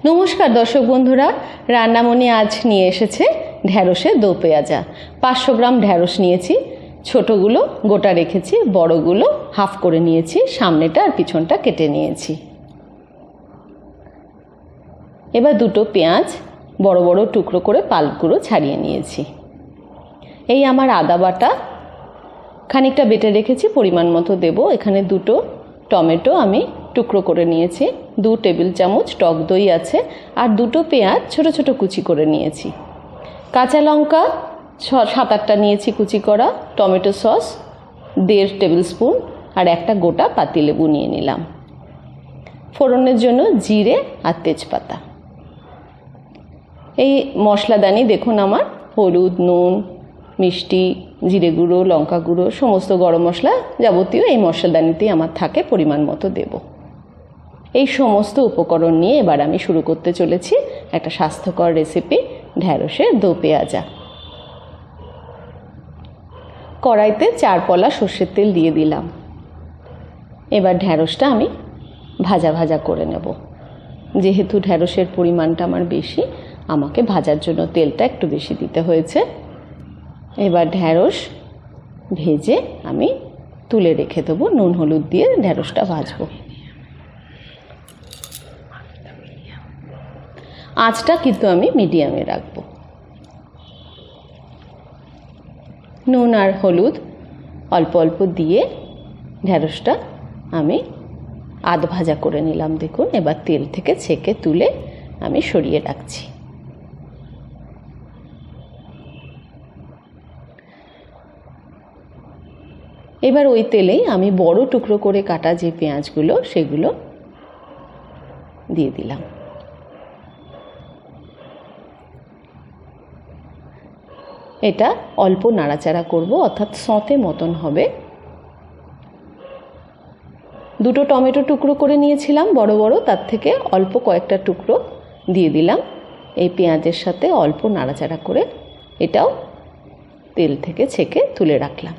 নমস্কার দর্শক বন্ধুরা, রান্নামণি আজ নিয়ে এসেছে ঢ্যাঁড়সের দো পেঁয়াজা। 500 গ্রাম ঢ্যাঁড়স নিয়েছি, ছোটগুলো গোটা রেখেছি, বড়গুলো হাফ করে নিয়েছি, সামনেটা আর পিছনটা কেটে নিয়েছি। এবার দুটো পেঁয়াজ বড় বড় টুকরো করে পাল্পগুলো ছাড়িয়ে নিয়েছি। এই আমার আদা বাটা, খানিকটা বেটে রেখেছি, পরিমাণ মতো দেব। এখানে দুটো টমেটো আমি টুকরো করে নিয়েছি, 2 টেবিল চামচ টক দই আছে, আর দুটো পেঁয়াজ ছোট ছোট কুচি করে নিয়েছি। কাঁচা লঙ্কা 7-8টা নিয়েছি কুচি করা, টমেটো সস 1.5 টেবিল স্পুন, আর একটা গোটা পাতিলেবু নিয়ে নিলাম। ফোড়নের জন্য জিরে আর তেজপাতা। এই মশলাদানি দেখুন, আমার হলুদ, নুন, মিষ্টি, জিরে গুঁড়ো, লঙ্কা গুঁড়ো, সমস্ত গরম মশলা যাবতীয় এই মশলাদানিতেই আমার থাকে, পরিমাণ মতো দেব। এই সমস্ত উপকরণ নিয়ে এবার আমি শুরু করতে চলেছি একটা স্বাস্থ্যকর রেসিপি, ঢ্যাঁড়সের দো পেঁয়াজা। কড়াইতে 4 পলা সর্ষের তেল দিয়ে দিলাম। এবার ঢ্যাঁড়সটা আমি ভাজা ভাজা করে নেব। যেহেতু ঢ্যাঁড়সের পরিমাণটা আমার বেশি, আমাকে ভাজার জন্য তেলটা একটু বেশি দিতে হয়েছে। এবার ঢ্যাঁড়স ভেজে আমি তুলে রেখে দেবো, নুন হলুদ দিয়ে ঢ্যাঁড়সটা ভাজবো। আঁচটা কিন্তু আমি মিডিয়ামে রাখবো। নুন আর হলুদ অল্প অল্প দিয়ে ঢ্যাঁড়সটা আমি আধ ভাজা করে নিলাম। দেখুন, এবার তেল থেকে ছেঁকে তুলে আমি সরিয়ে রাখছি। এবার ওই তেলেই আমি বড় টুকরো করে কাটা যে পেঁয়াজগুলো, সেগুলো দিয়ে দিলাম। এটা অল্প নাড়াচাড়া করব, অর্থাৎ সঁতে মতন হবে। দুটো টমেটো টুকরো করে নিয়েছিলাম বড় বড়, তার থেকে অল্প কয়েকটা টুকরো দিয়ে দিলাম এই পেঁয়াজের সাথে। অল্প নাড়াচাড়া করে এটাও তেল থেকে ছেঁকে তুলে রাখলাম।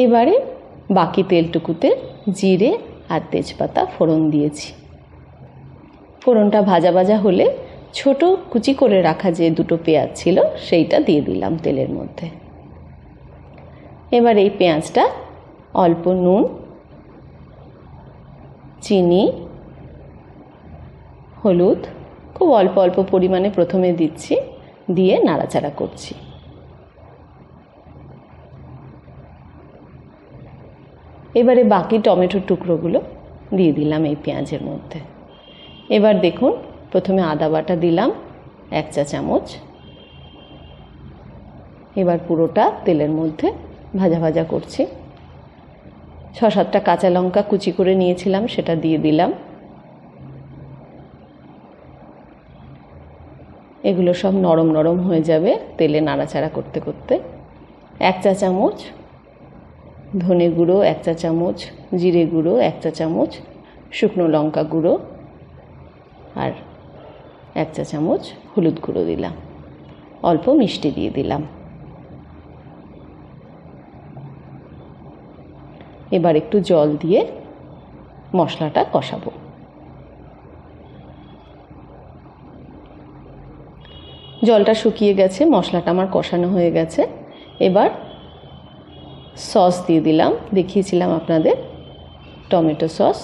এবারে বাকি তেলটুকুতে জিরে আর তেজপাতা ফোড়ন দিয়েছি। ফোড়নটা ভাজা ভাজা হলে ছোট কুচি করে রাখা যে দুটো পেঁয়াজ ছিল, সেইটা দিয়ে দিলাম তেলের মধ্যে। এবার এই পেঁয়াজটা অল্প নুন, চিনি, হলুদ খুব অল্প অল্প পরিমাণে প্রথমে দিচ্ছি, দিয়ে নাড়াচাড়া করছি। এবারে বাকি টমেটোর টুকরোগুলো দিয়ে দিলাম এই পেঁয়াজের মধ্যে। এবার দেখুন, প্রথমে আদা বাটা দিলাম 1 চা চামচ। এবার পুরোটা তেলের মধ্যে ভাজা ভাজা করছি। 6-7টা কাঁচা লঙ্কা কুচি করে নিয়েছিলাম, সেটা দিয়ে দিলাম। এগুলো সব নরম নরম হয়ে যাবে তেলে নাড়াচাড়া করতে করতে। 1 চা চামচ ধনে গুঁড়ো, 1 চা চামচ জিরে গুঁড়ো, 1 চা চামচ শুকনো লঙ্কা গুঁড়ো, আর 1 চা চামচ হলুদ গুঁড়ো দিলাম। অল্প মিষ্টি দিয়ে দিলাম। এবার একটু জল দিয়ে মশলাটা কষাবো। জলটা শুকিয়ে গেছে, মশলাটা আমার কষানো হয়ে গেছে। এবার সস দিয়ে দিলাম, দেখিয়েছিলাম আপনাদের, টমেটো সস।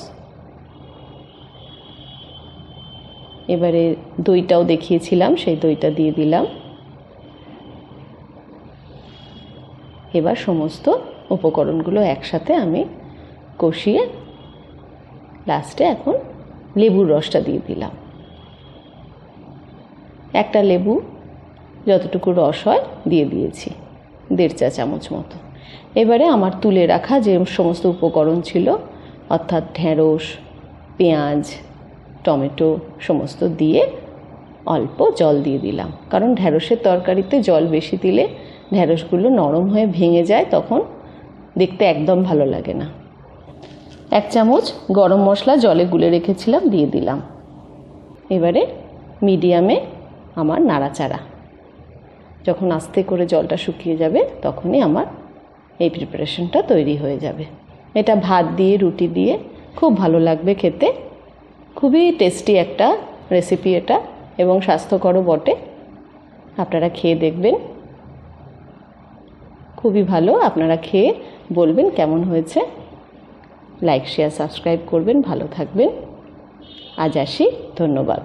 এবারে দইটাও দেখিয়েছিলাম, সেই দইটা দিয়ে দিলাম। এবার সমস্ত উপকরণগুলো একসাথে আমি কষিয়ে লাস্টে এখন লেবুর রসটা দিয়ে দিলাম। একটা লেবু যতটুকু রস হয় দিয়ে দিয়েছি, 1.5 চা চামচ মতো। এবারে আমার তুলে রাখা যে সমস্ত উপকরণ ছিল, অর্থাৎ ঢ্যাঁড়স, পেঁয়াজ, টমেটো সমস্ত দিয়ে অল্প জল দিয়ে দিলাম, কারণ ঢ্যাঁড়সের তরকারিতে জল বেশি দিলে ঢ্যাঁড়সগুলো নরম হয়ে ভেঙে যায়, তখন দেখতে একদম ভালো লাগে না। 1 চামচ গরম মশলা জলে গুলে রেখেছিলাম, দিয়ে দিলাম। এবারে মিডিয়ামে আমার নাড়াচাড়া। যখন আস্তে করে জলটা শুকিয়ে যাবে, তখনই আমার এই প্রিপারেশনটা তৈরি হয়ে যাবে। এটা ভাত দিয়ে, রুটি দিয়ে খুব ভালো লাগবে খেতে। খুবই টেস্টি একটা রেসিপি এটা এবং স্বাস্থ্যকরও বটে। আপনারা খেয়ে দেখবেন, খুবই ভালো। আপনারা খেয়ে বলবেন কেমন হয়েছে। লাইক শেয়ার সাবস্ক্রাইব করবেন। ভালো থাকবেন। আজ আসি, ধন্যবাদ।